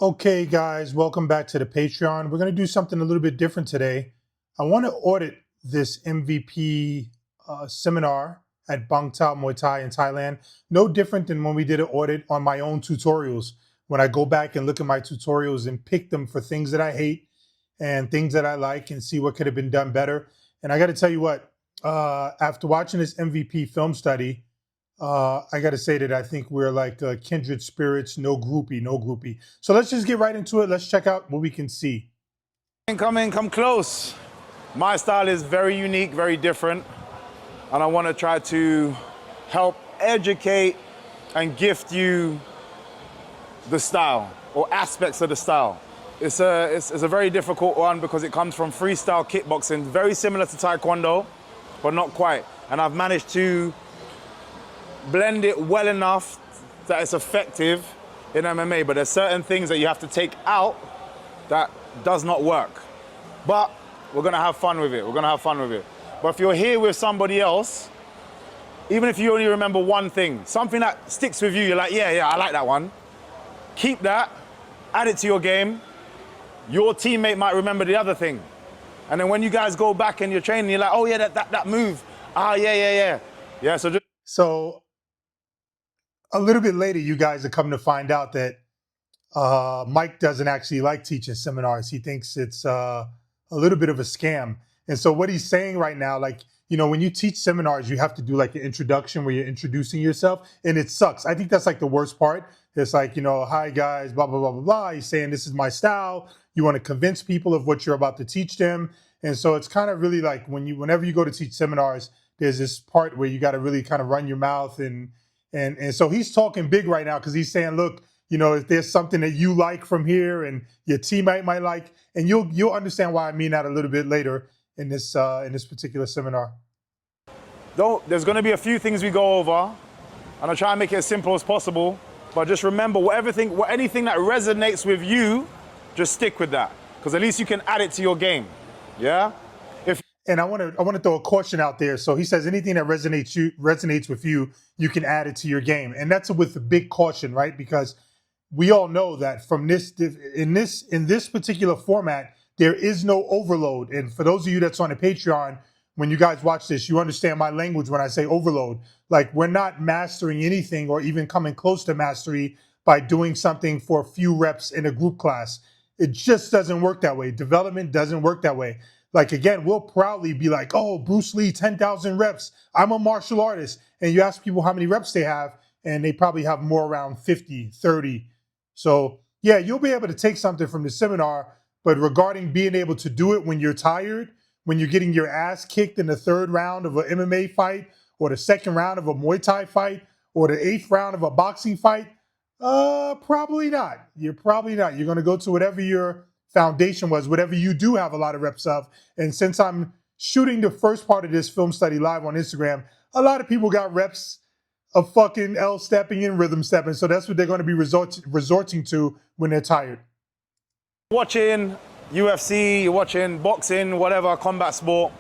Okay, guys, welcome back to the Patreon. We're going to do something a little bit different today. I want to audit this MVP seminar at Bangtao Muay Thai in Thailand. No different than when we did an audit on my own tutorials. When I go back and look at my tutorials and pick them for things that I hate and things that I like and see what could have been done better. And I got to tell you what, after watching this MVP film study, I got to say that I think we're like kindred spirits, no groupie, no groupie. So let's just get right into it. Let's check out what we can see. Come in, come close. My style is very unique, very different, and I want to try to help educate and gift you the style or aspects of the style. It's a very difficult one because it comes from freestyle kickboxing, very similar to Taekwondo, but not quite. And I've managed to blend it well enough that it's effective in MMA, but there's certain things that you have to take out that does not work. But we're gonna have fun with it, But if you're here with somebody else, even if you only remember one thing, something that sticks with you, you're like, yeah, I like that one. Keep that, add it to your game. Your teammate might remember the other thing. And then when you guys go back and you're training, you're like, oh yeah, that move. Yeah. Yeah, So a little bit later, you guys are coming to find out that Mike doesn't actually like teaching seminars. He thinks it's a little bit of a scam. And so what he's saying right now, like, when you teach seminars, you have to do like an introduction where you're introducing yourself, and it sucks. I think that's like the worst part. It's like, hi guys, blah, blah, blah, blah, blah. He's saying this is my style. You want to convince people of what you're about to teach them. And so it's kind of really like whenever you go to teach seminars, there's this part where you got to really kind of run your mouth and so he's talking big right now because he's saying, look, if there's something that you like from here and your teammate might like, and you'll understand why I mean that a little bit later in this particular seminar. There's gonna be a few things we go over, and I'll try and make it as simple as possible. But just remember, anything that resonates with you, just stick with that, because at least you can add it to your game. Yeah. And I want to throw a caution out there. So he says anything that resonates with you, you can add it to your game, and that's with a big caution, right? Because we all know that in this particular format, there is no overload. And for those of you that's on the Patreon, when you guys watch this, you understand my language when I say overload. Like, we're not mastering anything or even coming close to mastery by doing something for a few reps in a group class. It just doesn't work that way. Development doesn't work that way. Like, again, we'll proudly be like, oh, Bruce Lee, 10,000 reps. I'm a martial artist. And you ask people how many reps they have, and they probably have more around 50, 30. So, yeah, you'll be able to take something from the seminar, but regarding being able to do it when you're tired, when you're getting your ass kicked in the third round of an MMA fight, or the second round of a Muay Thai fight, or the eighth round of a boxing fight, probably not. You're probably not. You're going to go to whatever your foundation was, whatever you do have a lot of reps of. And since I'm shooting the first part of this film study live on Instagram, a lot of people got reps of fucking L stepping and rhythm stepping. So that's what they're going to be resorting to when they're tired. Watching UFC, you're watching boxing, whatever, combat sport,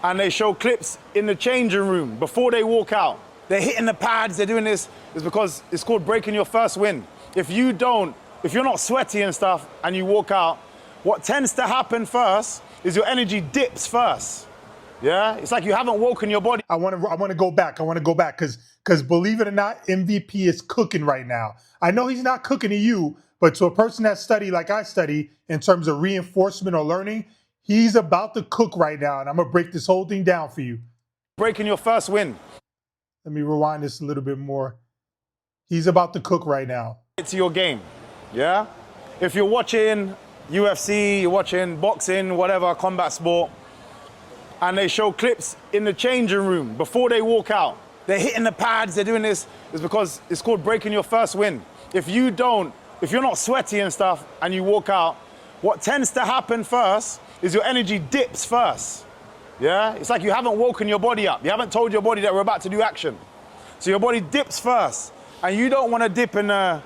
and they show clips in the changing room before they walk out. They're hitting the pads, they're doing this. It's because it's called breaking your first wind. If you're not sweaty and stuff and you walk out, what tends to happen first is your energy dips first. Yeah? It's like you haven't woken your body. I want to go back because believe it or not, MVP is cooking right now. I know he's not cooking to you, but to a person that study like I study in terms of reinforcement or learning, he's about to cook right now, and I'm gonna break this whole thing down for you. Breaking your first wind. Let me rewind this a little bit more. He's about to cook right now. It's your game. Yeah? If you're watching UFC, you're watching boxing, whatever, combat sport, and they show clips in the changing room before they walk out, they're hitting the pads, they're doing this, it's because it's called breaking your first wind. If you're not sweaty and stuff and you walk out, what tends to happen first is your energy dips first. Yeah? It's like you haven't woken your body up. You haven't told your body that we're about to do action. So your body dips first. And you don't want to dip in a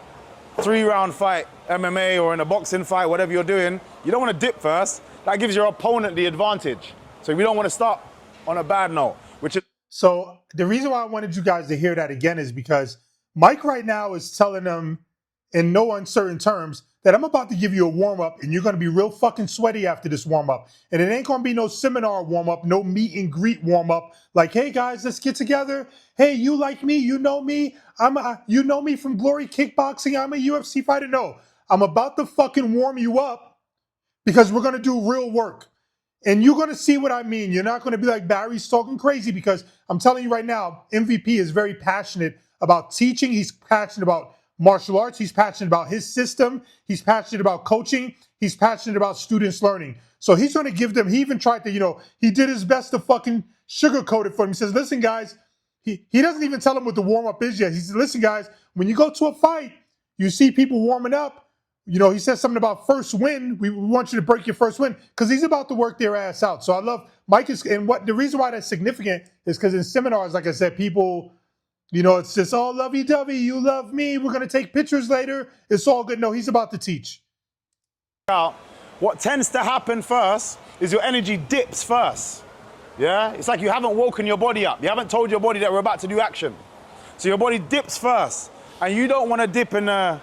3-round fight, MMA, or in a boxing fight, whatever you're doing. You don't want to dip first. That gives your opponent the advantage. So we don't want to start on a bad note, which is... So the reason why I wanted you guys to hear that again is because Mike right now is telling them in no uncertain terms that I'm about to give you a warm up and you're going to be real fucking sweaty after this warm up. And it ain't going to be no seminar warm up, no meet and greet warm up. Like, hey guys, let's get together. Hey, you like me? You know me? You know me from Glory Kickboxing. I'm a UFC fighter. No, I'm about to fucking warm you up because we're going to do real work. And you're going to see what I mean. You're not going to be like, Barry's talking crazy, because I'm telling you right now, MVP is very passionate about teaching. He's passionate about martial arts. He's passionate about his system. He's passionate about coaching. He's passionate about students learning. So he's going to give them, he even tried to, he did his best to fucking sugarcoat it for him. He says, listen, guys, he doesn't even tell them what the warm up is yet. He says, listen, guys, when you go to a fight, you see people warming up. He says something about first win. We want you to break your first win, because he's about to work their ass out. So I love Mike and what the reason why that's significant is because in seminars, like I said, people, it's just all lovey-dovey. You love me. We're going to take pictures later. It's all good. No, he's about to teach. What tends to happen first is your energy dips first. Yeah? It's like you haven't woken your body up. You haven't told your body that we're about to do action. So your body dips first. And you don't want to dip in a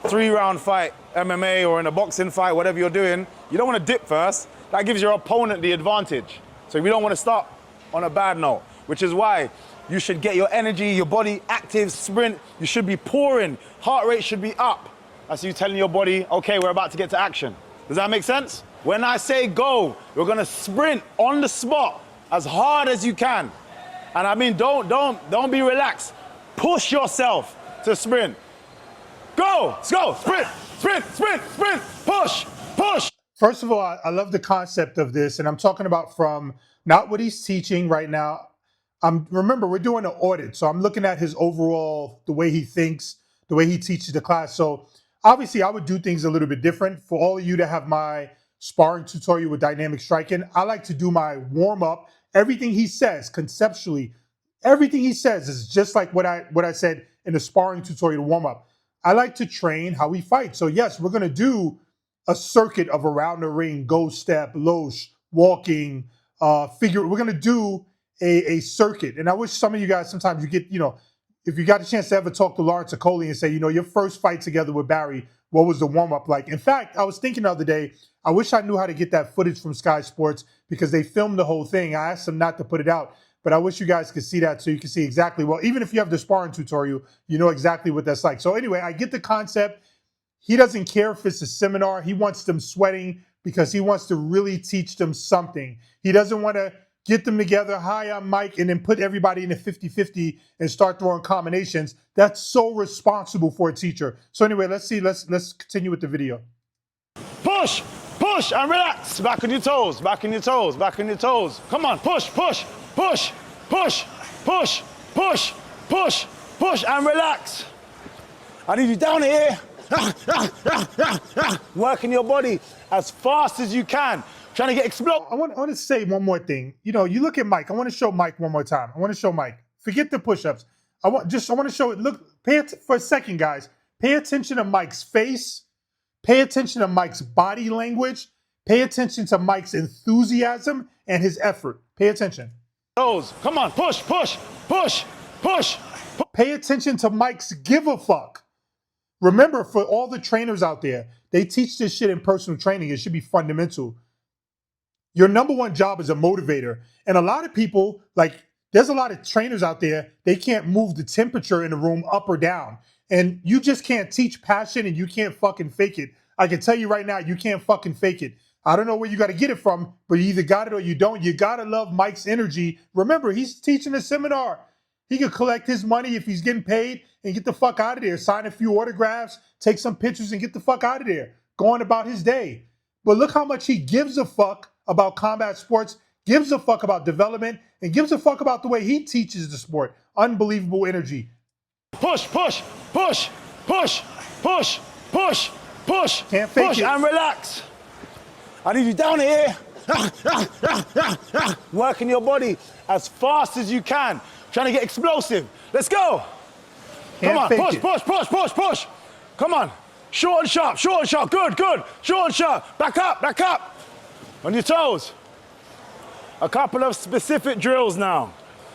3-round fight, MMA, or in a boxing fight, whatever you're doing. You don't want to dip first. That gives your opponent the advantage. So we don't want to start on a bad note, which is why you should get your energy, your body active, sprint. You should be pouring. Heart rate should be up. That's you telling your body, okay, we're about to get to action. Does that make sense? When I say go, you're going to sprint on the spot as hard as you can. And I mean, don't be relaxed. Push yourself to sprint. Go, let's go, sprint, sprint, sprint, sprint, push, push. First of all, I love the concept of this, and I'm talking about from not what he's teaching right now. Remember, we're doing an audit, so I'm looking at his overall, the way he thinks, the way he teaches the class. So obviously, I would do things a little bit different. For all of you to have my sparring tutorial with dynamic striking, I like to do my warm-up. Everything he says, conceptually, everything he says is just like what I said in the sparring tutorial warm-up. I like to train how we fight. So yes, we're going to do a circuit of around the ring, go step, loche, walking, figure. We're going to do a circuit. And I wish some of you guys, sometimes you get, if you got a chance to ever talk to Lawrence Okoli and say, your first fight together with Barry, what was the warm-up like? In fact, I was thinking the other day, I wish I knew how to get that footage from Sky Sports, because they filmed the whole thing. I asked them not to put it out, but I wish you guys could see that so you can see exactly, well, even if you have the sparring tutorial, you know exactly what that's like. So anyway, I get the concept. He doesn't care if it's a seminar. He wants them sweating because he wants to really teach them something. He doesn't want to get them together, hi, I'm Mike, and then put everybody in a 50-50 and start throwing combinations. That's so responsible for a teacher. So anyway, let's see. Let's continue with the video. Push, push, and relax. Back on your toes, back on your toes, back on your toes. Come on, push, push, push, push, push, push, push, push, and relax. I need you down here. Working your body as fast as you can. Trying to get explode. I want to say one more thing. You look at Mike. I want to show Mike one more time. I want to show Mike. Forget the push-ups. I want to show it. Look, for a second, guys. Pay attention to Mike's face. Pay attention to Mike's body language. Pay attention to Mike's enthusiasm and his effort. Pay attention. Come on, push, push, push, push. Pay attention to Mike's give a fuck. Remember, for all the trainers out there, they teach this shit in personal training. It should be fundamental. Your number one job is a motivator. And a lot of people, there's a lot of trainers out there, they can't move the temperature in the room up or down. And you just can't teach passion, and you can't fucking fake it. I can tell you right now, you can't fucking fake it. I don't know where you got to get it from, but you either got it or you don't. You got to love Mike's energy. Remember, he's teaching a seminar. He could collect his money if he's getting paid and get the fuck out of there. Sign a few autographs, take some pictures, and get the fuck out of there. Going about his day. But look how much he gives a fuck about combat sports, gives a fuck about development, and gives a fuck about the way he teaches the sport. Unbelievable energy. Push, push, push, push, push, push, push, can't fake push, it. And relax. I need you down here. Working your body as fast as you can. Trying to get explosive. Let's go. Come on, push, push, push, push, push. Come on. Short and sharp, short and sharp. Good, good. Short and sharp. Back up, back up. On your toes. A couple of specific drills now.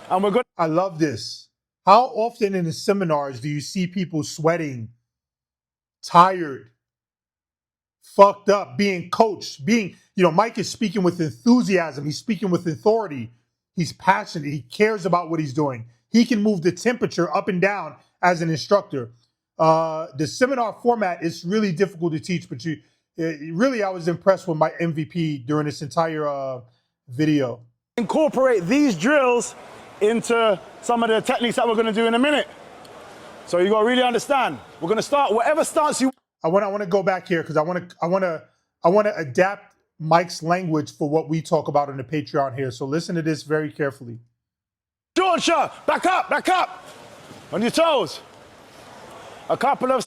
And we're good. I love this. How often in the seminars do you see people sweating? tired, fucked up, being coached, Mike is speaking with enthusiasm. He's speaking with authority. He's passionate. He cares about what he's doing. He can move the temperature up and down as an instructor. The seminar format is really difficult to teach, but really, I was impressed with my MVP during this entire video. Incorporate these drills into some of the techniques that we're going to do in a minute. So you got to really understand. We're going to start whatever stance you. I want to go back here because I want to adapt Mike's language for what we talk about on the Patreon here. So listen to this very carefully. Georgia, back up, on your toes. A couple of.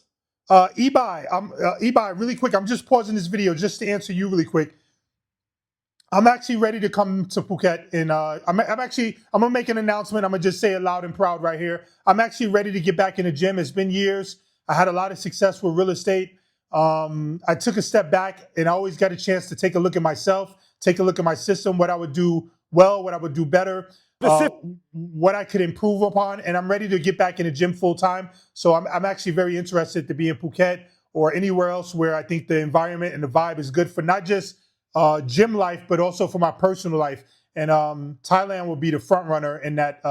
Ebi, really quick. I'm just pausing this video just to answer you really quick. I'm actually ready to come to Phuket, and I'm gonna make an announcement. I'm gonna just say it loud and proud right here. I'm actually ready to get back in the gym. It's been years. I had a lot of success with real estate. I took a step back, and I always got a chance to take a look at myself, take a look at my system, what I would do well, what I would do better, what I could improve upon, and I'm ready to get back in the gym full time. So I'm actually very interested to be in Phuket or anywhere else where I think the environment and the vibe is good for not just gym life, but also for my personal life. And Thailand will be the front runner in that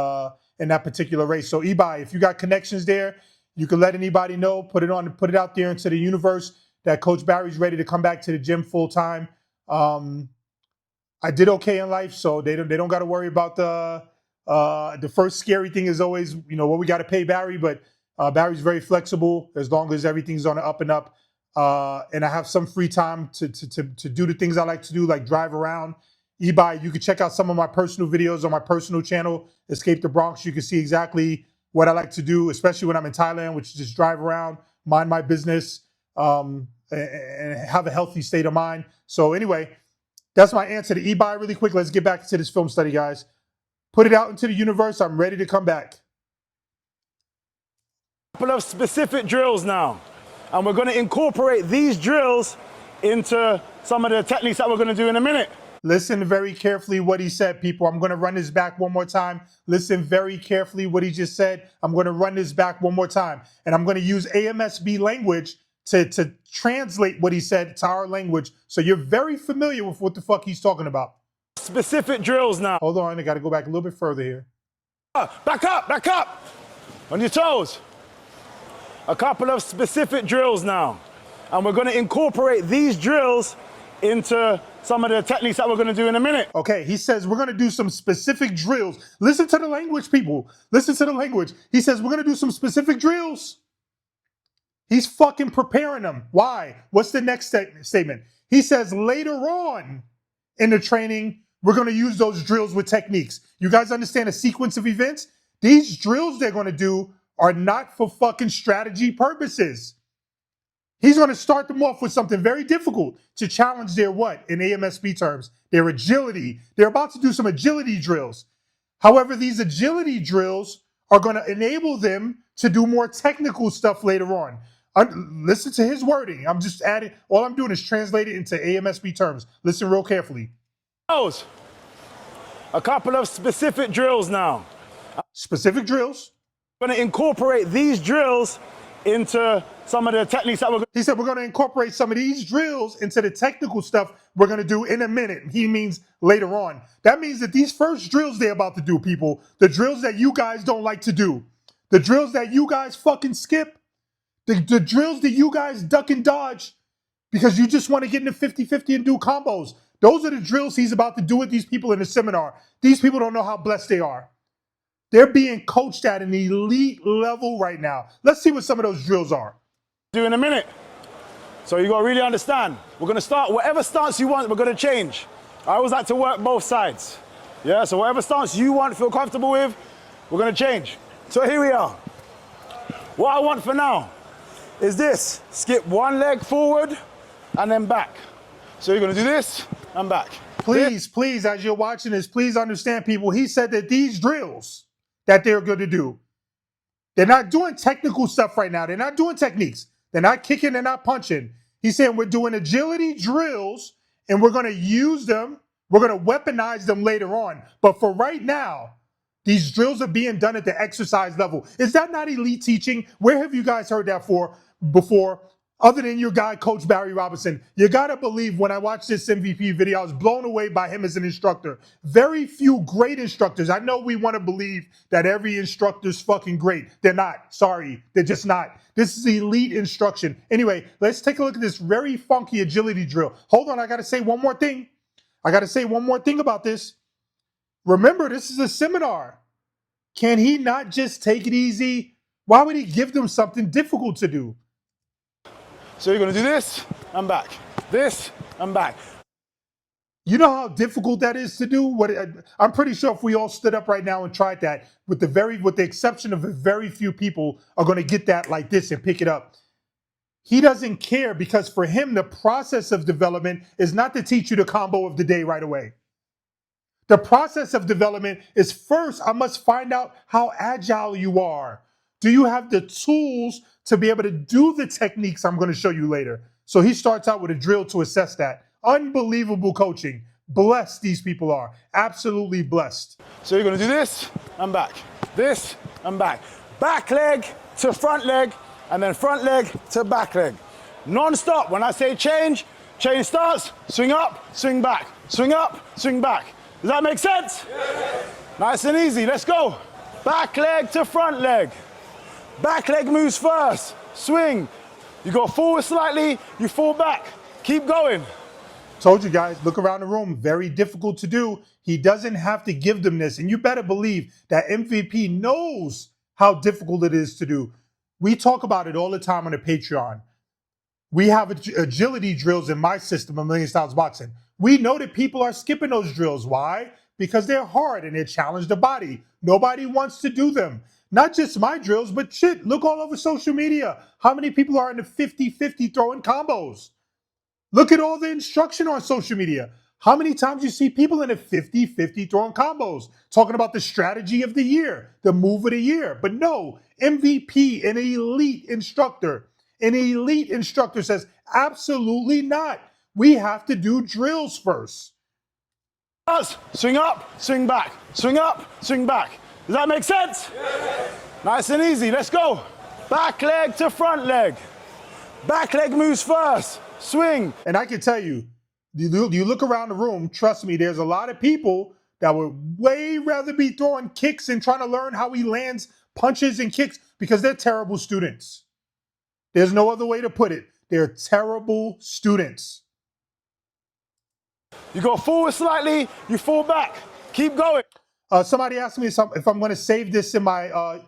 particular race. So Ebi, if you got connections there, you can let anybody know, put it out there into the universe that Coach Barry's ready to come back to the gym full time. I did okay in life, so they don't got to worry about the first scary thing is always, what we got to pay Barry, but Barry's very flexible as long as everything's on the up and up. And I have some free time to do the things I like to do, like drive around. Ebi, you can check out some of my personal videos on my personal channel, Escape the Bronx. You can see exactly what I like to do, especially when I'm in Thailand, which is just drive around, mind my business, and have a healthy state of mind. So anyway, that's my answer to Ebi really quick. Let's get back to this film study, guys. Put it out into the universe. I'm ready to come back. A couple of specific drills now. And we're going to incorporate these drills into some of the techniques that we're going to do in a minute. Listen very carefully what he said, people. I'm going to run this back one more time. Listen very carefully what he just said. I'm going to run this back one more time. And I'm going to use AMSB language to translate what he said to our language so you're very familiar with what the fuck he's talking about. Specific drills now. Hold on, I got to go back a little bit further here. Back up, on your toes. A couple of specific drills now. And we're going to incorporate these drills into some of the techniques that we're going to do in a minute. Okay, he says we're going to do some specific drills. Listen to the language, people. Listen to the language. He says we're going to do some specific drills. He's fucking preparing them. Why? What's the next statement? He says later on in the training, we're going to use those drills with techniques. You guys understand a sequence of events? These drills they're going to do are not for fucking strategy purposes. He's going to start them off with something very difficult to challenge their what in AMSB terms? Their agility. They're about to do some agility drills. However, these agility drills are going to enable them to do more technical stuff later on. Listen to his wording. I'm just adding, all I'm doing is translate it into AMSB terms. Listen real carefully. A couple of specific drills now. Specific drills. We're going to incorporate these drills into some of the techniques that he said we're going to incorporate some of these drills into the technical stuff we're going to do in a minute. He means later on. That means that these first drills they're about to do, people, the drills that you guys don't like to do, the drills that you guys fucking skip, the drills that you guys duck and dodge because you just want to get into 50-50 and do combos. Those are the drills he's about to do with these people in the seminar. These people don't know how blessed they are. They're being coached at an elite level right now. Let's see what some of those drills are. Do in a minute. So you got to really understand. We're going to start whatever stance you want, we're going to change. I always like to work both sides. Yeah, so whatever stance you want, feel comfortable with, we're going to change. So here we are. What I want for now is this. Skip one leg forward and then back. So you're going to do this and back. Please, as you're watching this, please understand, people, he said that these drills that they're going to do, they're not doing technical stuff right now. They're not doing techniques. They're not kicking, they're not punching. He's saying we're doing agility drills and we're going to use them. We're going to weaponize them later on. But for right now, these drills are being done at the exercise level. Is that not elite teaching? Where have you guys heard that before? other than your guy, Coach Barry Robinson. You gotta believe when I watched this MVP video, I was blown away by him as an instructor. Very few great instructors. I know we want to believe that every instructor's fucking great. They're not. Sorry, they're just not. This is elite instruction. Anyway, let's take a look at this very funky agility drill. Hold on, I gotta say one more thing. I gotta say one more thing about this. Remember, this is a seminar. Can he not just take it easy? Why would he give them something difficult to do? So you're gonna do this and back, this and back. You know how difficult that is to do? I'm pretty sure if we all stood up right now and tried that, with the exception of a very few people are going to get that like this and pick it up. He doesn't care because for him, the process of development is not to teach you the combo of the day right away. The process of development is first, I must find out how agile you are. Do you have the tools to be able to do the techniques I'm going to show you later? So he starts out with a drill to assess that. Unbelievable coaching. Blessed these people are. Absolutely blessed. So you're going to do this and back, this and back. Back leg to front leg, and then front leg to back leg. Non-stop. When I say change, change starts, swing up, swing back, swing up, swing back. Does that make sense? Yes. Nice and easy. Let's go. Back leg to front leg. Back leg moves first. Swing. You go forward slightly, you fall back. Keep going. Told you guys, look around the room. Very difficult to do. He doesn't have to give them this. And you better believe that MVP knows how difficult it is to do. We talk about it all the time on the Patreon. We have agility drills in my system, A Million Styles Boxing. We know that people are skipping those drills. Why? Because they're hard and they challenge the body. Nobody wants to do them. Not just my drills, but shit, look all over social media. How many people are in the 50-50 throwing combos? Look at all the instruction on social media. How many times you see people in the 50-50 throwing combos talking about the strategy of the year, the move of the year? But no, MVP, an elite instructor. An elite instructor says, absolutely not. We have to do drills first. Swing up, swing back, swing up, swing back. Does that make sense? Yes. Nice and easy. Let's go. Back leg to front leg. Back leg moves first. Swing. And I can tell you, you look around the room, trust me, there's a lot of people that would way rather be throwing kicks and trying to learn how he lands punches and kicks because they're terrible students. There's no other way to put it. They're terrible students. You go forward slightly, you fall back. Keep going. Somebody asked me if I'm going to save this in my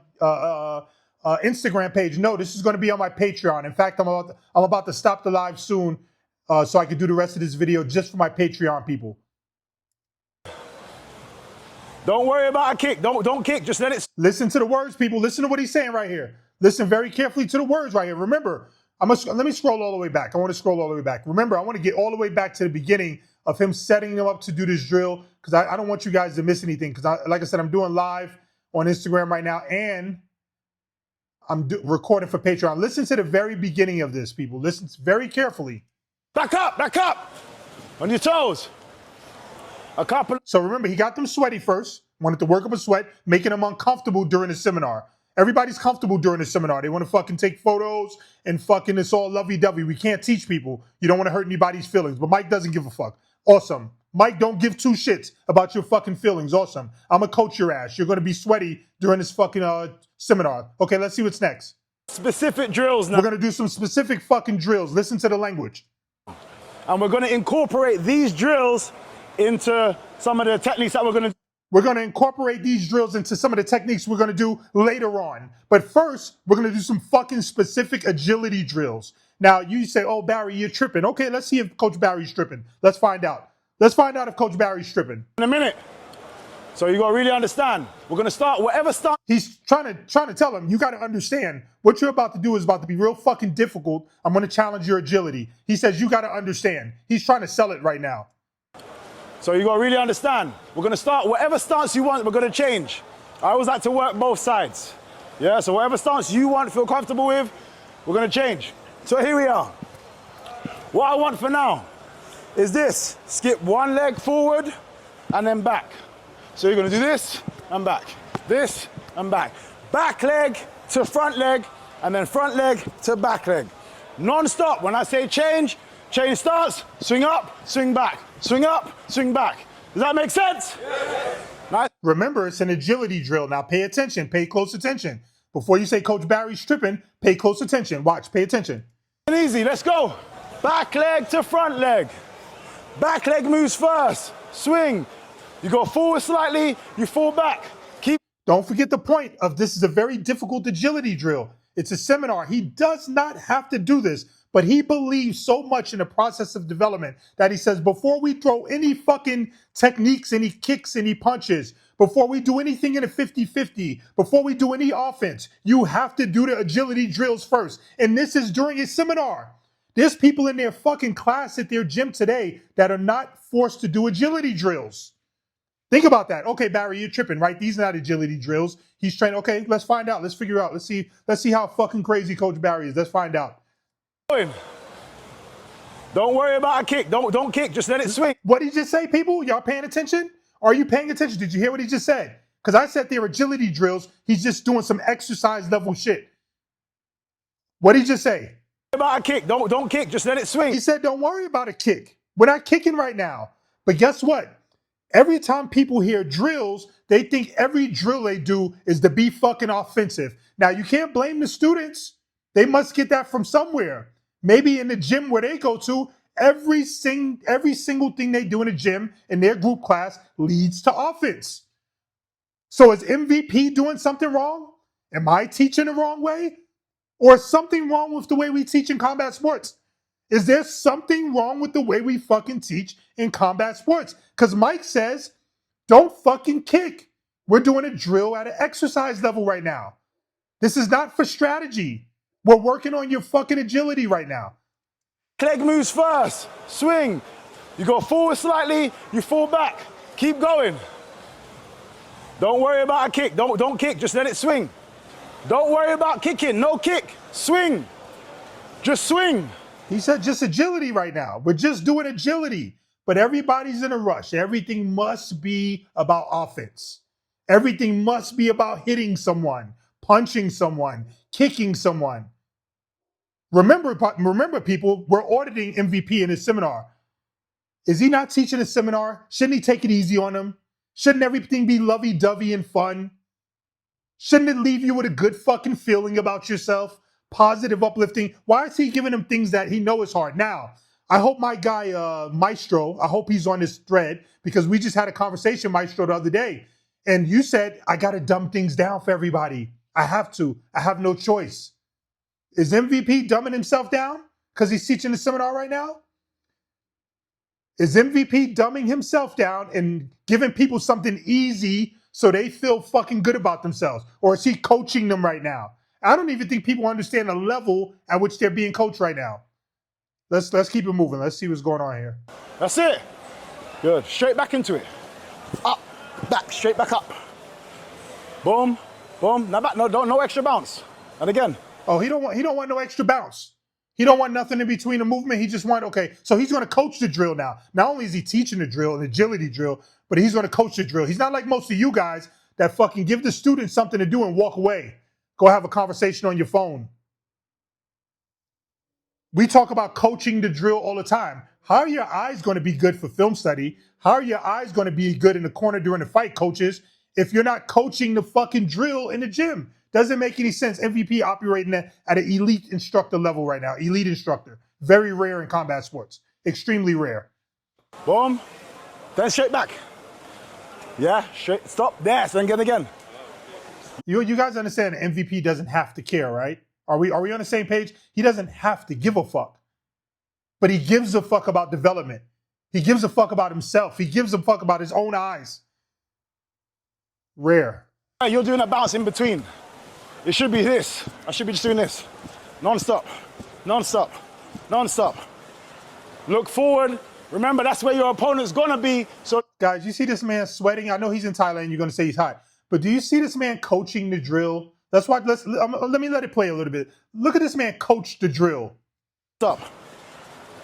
Instagram page. No, this is going to be on my Patreon. In fact, I'm about to stop the live soon so I can do the rest of this video just for my Patreon people. Don't worry about a kick. Don't kick. Just let it. Listen to the words, people. Listen to what he's saying right here. Listen very carefully to the words right here. Remember, let me scroll all the way back. I want to scroll all the way back. Remember, I want to get all the way back to the beginning of him setting them up to do this drill because I don't want you guys to miss anything because, like I said, I'm doing live on Instagram right now and I'm recording for Patreon. Listen to the very beginning of this, people. Listen very carefully. Back up. On your toes. A couple. So remember, he got them sweaty first. Wanted to work up a sweat, making them uncomfortable during the seminar. Everybody's comfortable during the seminar. They want to fucking take photos and fucking it's all lovey-dovey. We can't teach people. You don't want to hurt anybody's feelings. But Mike doesn't give a fuck. Awesome. Mike don't give two shits about your fucking feelings. Awesome. I'm going to coach your ass. You're going to be sweaty during this fucking seminar. Okay, let's see what's next. Specific drills now. We're going to do some specific fucking drills. Listen to the language. And we're going to incorporate these drills into some of the techniques that we're going to. We're going to incorporate these drills into some of the techniques we're going to do later on. But first, we're going to do some fucking specific agility drills. Now, you say, oh, Barry, you're tripping. Okay, let's see if Coach Barry's tripping. Let's find out. Let's find out if Coach Barry's tripping. In a minute. So you got to really understand. We're going to start whatever start. He's trying to tell him, you got to understand. What you're about to do is about to be real fucking difficult. I'm going to challenge your agility. He says, you got to understand. He's trying to sell it right now. So you got to really understand. We're going to start whatever stance you want, we're going to change. I always like to work both sides. Yeah, so whatever stance you want, feel comfortable with, we're going to change. So here we are. What I want for now is this. Skip one leg forward and then back. So you're going to do this and back. This and back. Back leg to front leg and then front leg to back leg. Non-stop. When I say change, change starts, swing up, swing back, swing up, swing back. Does that make sense? Yes. Nice. Remember, it's an agility drill. Now pay attention, pay close attention. Before you say Coach Barry's tripping, pay close attention. Watch, pay attention. Easy, let's go. Back leg to front leg. Back leg moves first. Swing. You go forward slightly, you fall back. Don't forget the point of this is a very difficult agility drill. It's a seminar. He does not have to do this, but he believes so much in the process of development that he says before we throw any fucking techniques, any kicks, any punches, before we do anything in a 50-50, before we do any offense, you have to do the agility drills first. And this is during a seminar. There's people in their fucking class at their gym today that are not forced to do agility drills. Think about that. Okay, Barry, you're tripping, right? These are not agility drills. He's trying, okay, let's find out. Let's figure out. Let's see how fucking crazy Coach Barry is. Let's find out. Don't worry about a kick. Don't kick. Just let it swing. What did he just say, people? Y'all paying attention? Are you paying attention? Did you hear what he just said? Because I said they're agility drills. He's just doing some exercise level shit. What did he just say? About a kick. Don't kick. Just let it swing. He said, don't worry about a kick. We're not kicking right now. But guess what? Every time people hear drills, they think every drill they do is to be fucking offensive. Now, you can't blame the students. They must get that from somewhere. Maybe in the gym where they go to, every single thing they do in a gym in their group class leads to offense. So is MVP doing something wrong? Am I teaching the wrong way? Or is something wrong with the way we teach in combat sports? Is there something wrong with the way we fucking teach in combat sports? Because Mike says, don't fucking kick. We're doing a drill at an exercise level right now. This is not for strategy. We're working on your fucking agility right now. Leg moves first. Swing. You go forward slightly, you fall back. Keep going. Don't worry about a kick. Don't kick. Just let it swing. Don't worry about kicking. No kick. Swing. Just swing. He said just agility right now. We're just doing agility. But everybody's in a rush. Everything must be about offense. Everything must be about hitting someone, punching someone, kicking someone. Remember, people, we're auditing MVP in his seminar. Is he not teaching a seminar? Shouldn't he take it easy on him? Shouldn't everything be lovey-dovey and fun? Shouldn't it leave you with a good fucking feeling about yourself? Positive, uplifting. Why is he giving him things that he knows is hard? Now, I hope my guy, Maestro, I hope he's on this thread because we just had a conversation, Maestro, the other day. And you said, I got to dumb things down for everybody. I have to. I have no choice. Is MVP dumbing himself down because he's teaching the seminar right now? Is MVP dumbing himself down and giving people something easy so they feel fucking good about themselves? Or is he coaching them right now? I don't even think people understand the level at which they're being coached right now. Let's keep it moving. Let's see what's going on here. That's it. Good. Straight back into it. Up, back, straight back up. Boom, boom. Now back. No extra bounce. And again. Oh, he don't want no extra bounce. He don't want nothing in between the movement. He just want, okay, so he's going to coach the drill now. Not only is he teaching the drill, an agility drill, but he's going to coach the drill. He's not like most of you guys that fucking give the students something to do and walk away. Go have a conversation on your phone. We talk about coaching the drill all the time. How are your eyes going to be good for film study? How are your eyes going to be good in the corner during the fight, coaches, if you're not coaching the fucking drill in the gym? Doesn't make any sense. MVP operating at an elite instructor level right now. Elite instructor. Very rare in combat sports. Extremely rare. Boom. Then straight back. Yeah, straight. Stop. There. So then again. You guys understand that MVP doesn't have to care, right? Are we on the same page? He doesn't have to give a fuck. But he gives a fuck about development. He gives a fuck about himself. He gives a fuck about his own eyes. Rare. You're doing a bounce in between. It should be this. I should be just doing this. Non-stop. Non-stop. Non-stop. Look forward. Remember, that's where your opponent's going to be. So, guys, you see this man sweating? I know he's in Thailand. You're going to say he's hot. But do you see this man coaching the drill? That's why, let me let it play a little bit. Look at this man coach the drill. Stop.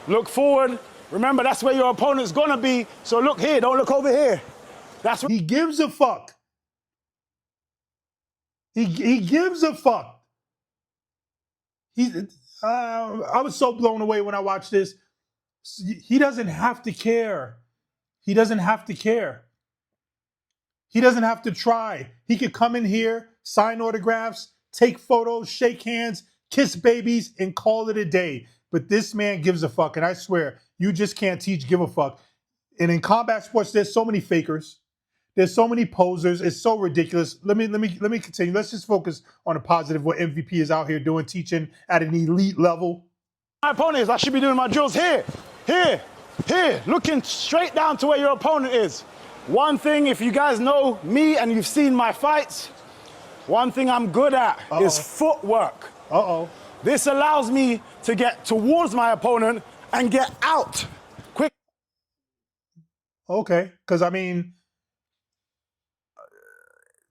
Look forward. Remember, that's where your opponent's going to be. So look here. Don't look over here. That's what he gives a fuck. He gives a fuck. I was so blown away when I watched this. He doesn't have to care. He doesn't have to care. He doesn't have to try. He could come in here, sign autographs, take photos, shake hands, kiss babies, and call it a day. But this man gives a fuck. And I swear, you just can't teach give a fuck. And in combat sports, there's so many fakers. There's so many posers. It's so ridiculous. Let me continue. Let's just focus on the positive. What MVP is out here doing, teaching at an elite level. My opponent is, I should be doing my drills here, looking straight down to where your opponent is. One thing, if you guys know me and you've seen my fights, one thing I'm good at is footwork. This allows me to get towards my opponent and get out quick. Okay, because I mean,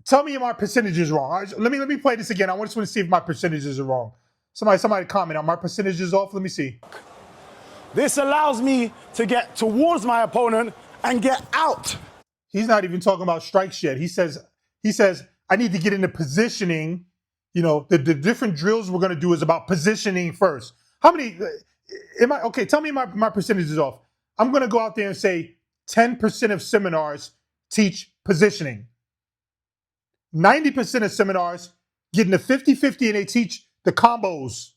tell me if my percentage is wrong. Let me play this again. I just want to see if my percentages are wrong. Somebody comment on my percentages off. Let me see. This allows me to get towards my opponent and get out. He's not even talking about strikes yet. He says I need to get into positioning. You know, the different drills we're going to do is about positioning first. How many am I? Okay, tell me my percentage is off. I'm going to go out there and say 10% of seminars teach positioning. 90% of seminars get into 50-50 and they teach the combos,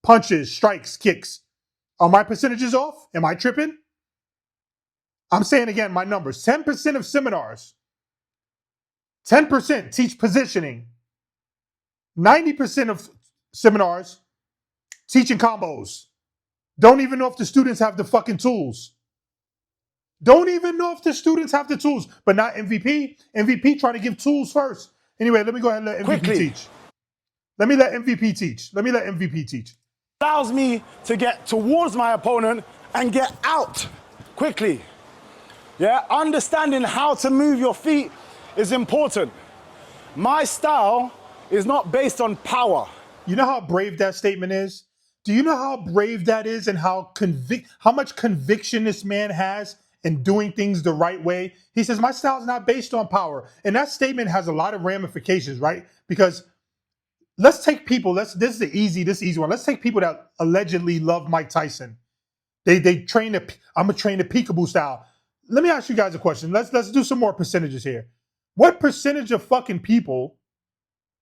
punches, strikes, kicks. Are my percentages off? Am I tripping? I'm saying again my numbers. 10% of seminars, 10% teach positioning. 90% of seminars teaching combos. Don't even know if the students have the fucking tools. Don't even know if the students have the tools, but not MVP. MVP trying to give tools first. Anyway, let me go ahead and let MVP teach. Let me let MVP teach. Allows me to get towards my opponent and get out quickly. Yeah, understanding how to move your feet is important. My style is not based on power. You know how brave that statement is? Do you know how brave that is and how much conviction this man has in doing things the right way? He says, my style is not based on power. And that statement has a lot of ramifications, right? Because let's take people, this is the easy one. Let's take people that allegedly love Mike Tyson. I'm gonna train the peekaboo style. Let me ask you guys a question. Let's do some more percentages here. What percentage of fucking people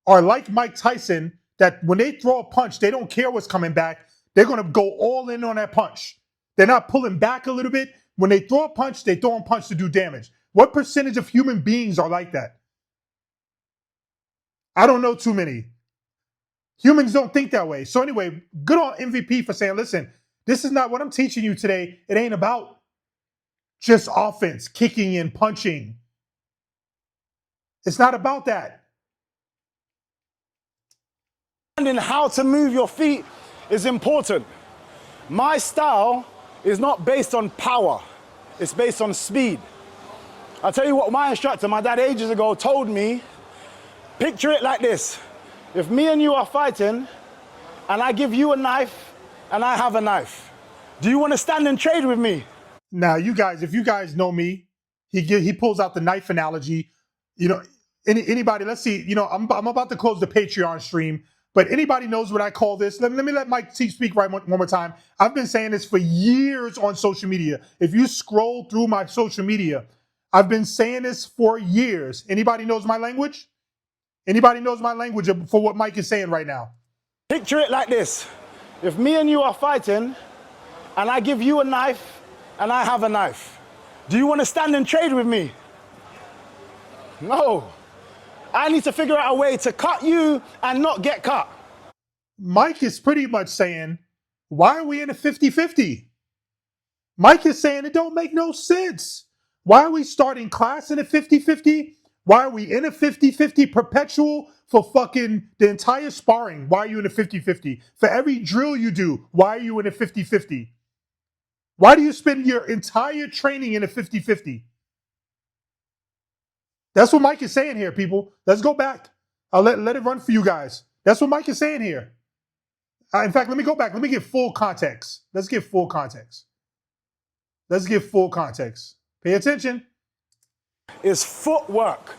are like Mike Tyson that when they throw a punch, they don't care what's coming back. They're going to go all in on that punch. They're not pulling back a little bit. When they throw a punch, they throw a punch to do damage. What percentage of human beings are like that? I don't know too many. Humans don't think that way. So anyway, good on MVP for saying, listen, this is not what I'm teaching you today. It ain't about just offense, kicking and punching. It's not about that. Understanding how to move your feet is important. My style is not based on power. It's based on speed. I'll tell you what my instructor, my dad ages ago, told me, picture it like this. If me and you are fighting and I give you a knife and I have a knife, do you want to stand and trade with me? Now, you guys, if you guys know me, he pulls out the knife analogy. You know, anybody, let's see, you know, I'm about to close the Patreon stream, but anybody knows what I call this? Let me let Mike speak right one more time. I've been saying this for years on social media. If you scroll through my social media, I've been saying this for years. Anybody knows my language? Anybody knows my language for what Mike is saying right now? Picture it like this. If me and you are fighting and I give you a knife and I have a knife, do you want to stand and trade with me? No. I need to figure out a way to cut you and not get cut. Mike is pretty much saying, why are we in a 50-50? Mike is saying it don't make no sense. Why are we starting class in a 50-50? Why are we in a 50-50 perpetual for fucking the entire sparring? Why are you in a 50-50? For every drill you do, why are you in a 50-50? Why do you spend your entire training in a 50-50? That's what Mike is saying here, people. Let's go back. I'll let it run for you guys. That's what Mike is saying here. In fact, let me go back. Let me give full context. Let's give full context. Let's give full context. Pay attention. Is footwork.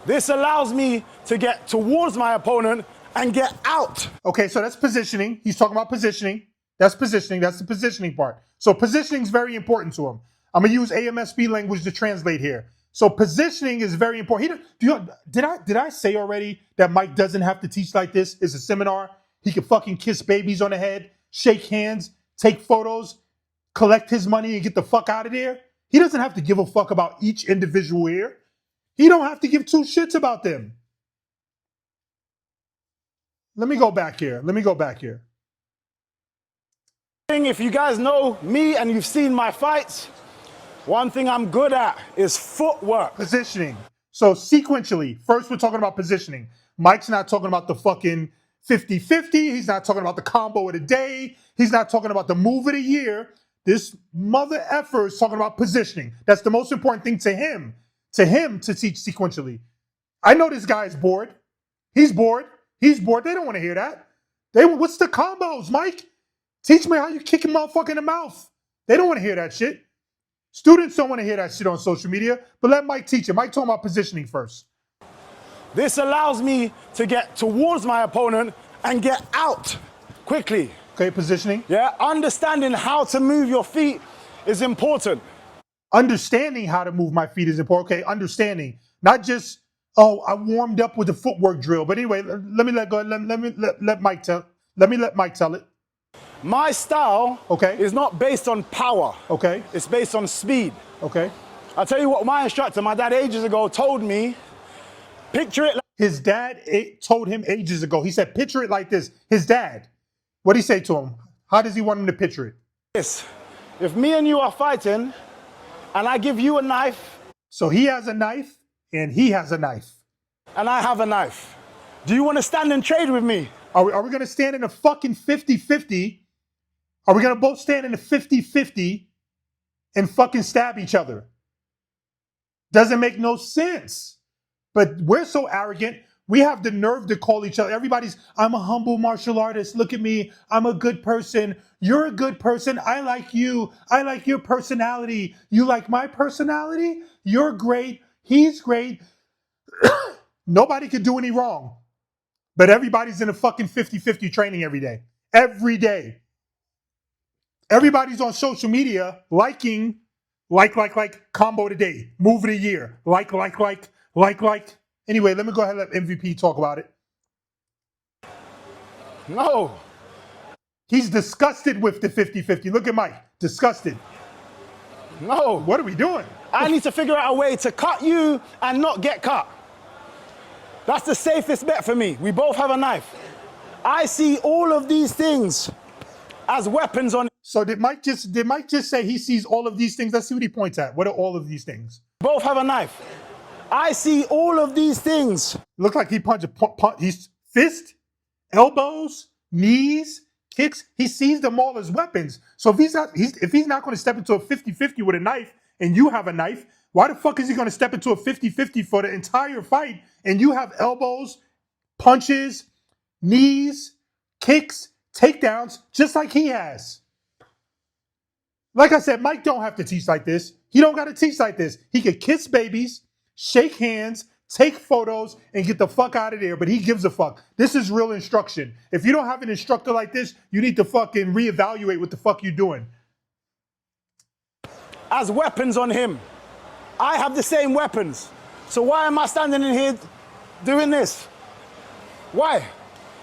This allows me to get towards my opponent and get out. Okay, so that's positioning. He's talking about positioning. That's positioning. That's the positioning part. So positioning is very important to him. I'm gonna use AMSP language to translate here. So positioning is very important. Did I say already that Mike doesn't have to teach like this? It's a seminar. He can fucking kiss babies on the head, shake hands, take photos, collect his money, and get the fuck out of there. He doesn't have to give a fuck about each individual here. He don't have to give two shits about them. Let me go back here. If you guys know me and you've seen my fights, one thing I'm good at is footwork. Positioning. So sequentially, first we're talking about positioning. Mike's not talking about the fucking 50-50. He's not talking about the combo of the day. He's not talking about the move of the year. This mother effer is talking about positioning. That's the most important thing to him to teach sequentially. I know this guy is bored. He's bored. They don't want to hear that. What's the combos, Mike? Teach me how you kick a motherfucker in the mouth. They don't want to hear that shit. Students don't want to hear that shit on social media, but let Mike teach it. Mike talking about positioning first. This allows me to get towards my opponent and get out quickly. Okay, positioning. Yeah, understanding how to move your feet is important. Understanding how to move my feet is important. Okay, understanding. Not just, oh, I warmed up with the footwork drill. But anyway, let me let Mike tell it. My style is not based on power. Okay. It's based on speed. Okay. I'll tell you what my instructor, my dad ages ago, told me, picture it like his dad told him ages ago. He said, picture it like this. His dad. What did he say to him? How does he want him to picture it? this. If me and you are fighting and I give you a knife. So he has a knife and he has a knife. And I have a knife. Do you want to stand and trade with me? Are we going to stand in a fucking 50-50? Are we going to both stand in a 50-50 and fucking stab each other? Doesn't make no sense. But we're so arrogant. We have the nerve to call each other. I'm a humble martial artist. Look at me. I'm a good person. You're a good person. I like you. I like your personality. You like my personality? You're great. He's great. Nobody could do any wrong. But everybody's in a fucking 50-50 training every day. Every day. Everybody's on social media liking, like, combo today, move of the year, like. Anyway, let me go ahead and let MVP talk about it. No. He's disgusted with the 50-50. Look at Mike, disgusted. No. What are we doing? I need to figure out a way to cut you and not get cut. That's the safest bet for me. We both have a knife. I see all of these things as weapons on. So did Mike just say he sees all of these things? Let's see what he points at. What are all of these things? Both have a knife. I see all of these things. Look like he punched he's fist, elbows, knees, kicks. He sees them all as weapons. So if he's not going to step into a 50-50 with a knife and you have a knife, why the fuck is he going to step into a 50-50 for the entire fight and you have elbows, punches, knees, kicks, takedowns, just like he has? Like I said, Mike don't have to teach like this. He don't got to teach like this. He could kiss babies, shake hands, take photos, and get the fuck out of there, but he gives a fuck. This is real instruction. If you don't have an instructor like this, you need to fucking reevaluate what the fuck you're doing. As weapons on him. I have the same weapons. So why am I standing in here doing this? Why?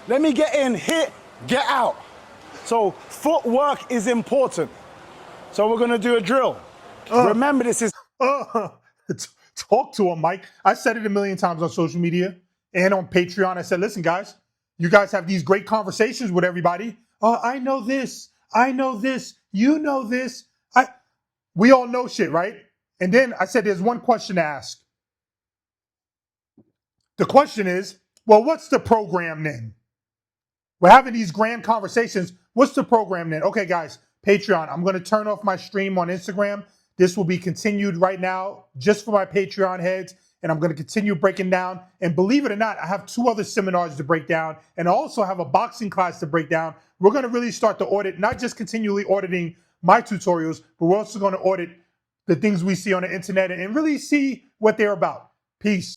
Let me get in, hit, get out. So footwork is important. So we're going to do a drill. Remember, this is... Talk to him, Mike. I said it a million times on social media and on Patreon. I said, listen, guys, you guys have these great conversations with everybody. I know this. I know this. You know this. We all know shit, right? And then I said, there's one question to ask. The question is, well, what's the program then? We're having these grand conversations. What's the program then? Okay, guys, Patreon. I'm going to turn off my stream on Instagram. This will be continued right now just for my Patreon heads. And I'm going to continue breaking down. And believe it or not, I have 2 other seminars to break down. And I also have a boxing class to break down. We're going to really start to audit, not just continually auditing my tutorials, but we're also going to audit the things we see on the internet and really see what they're about. Peace.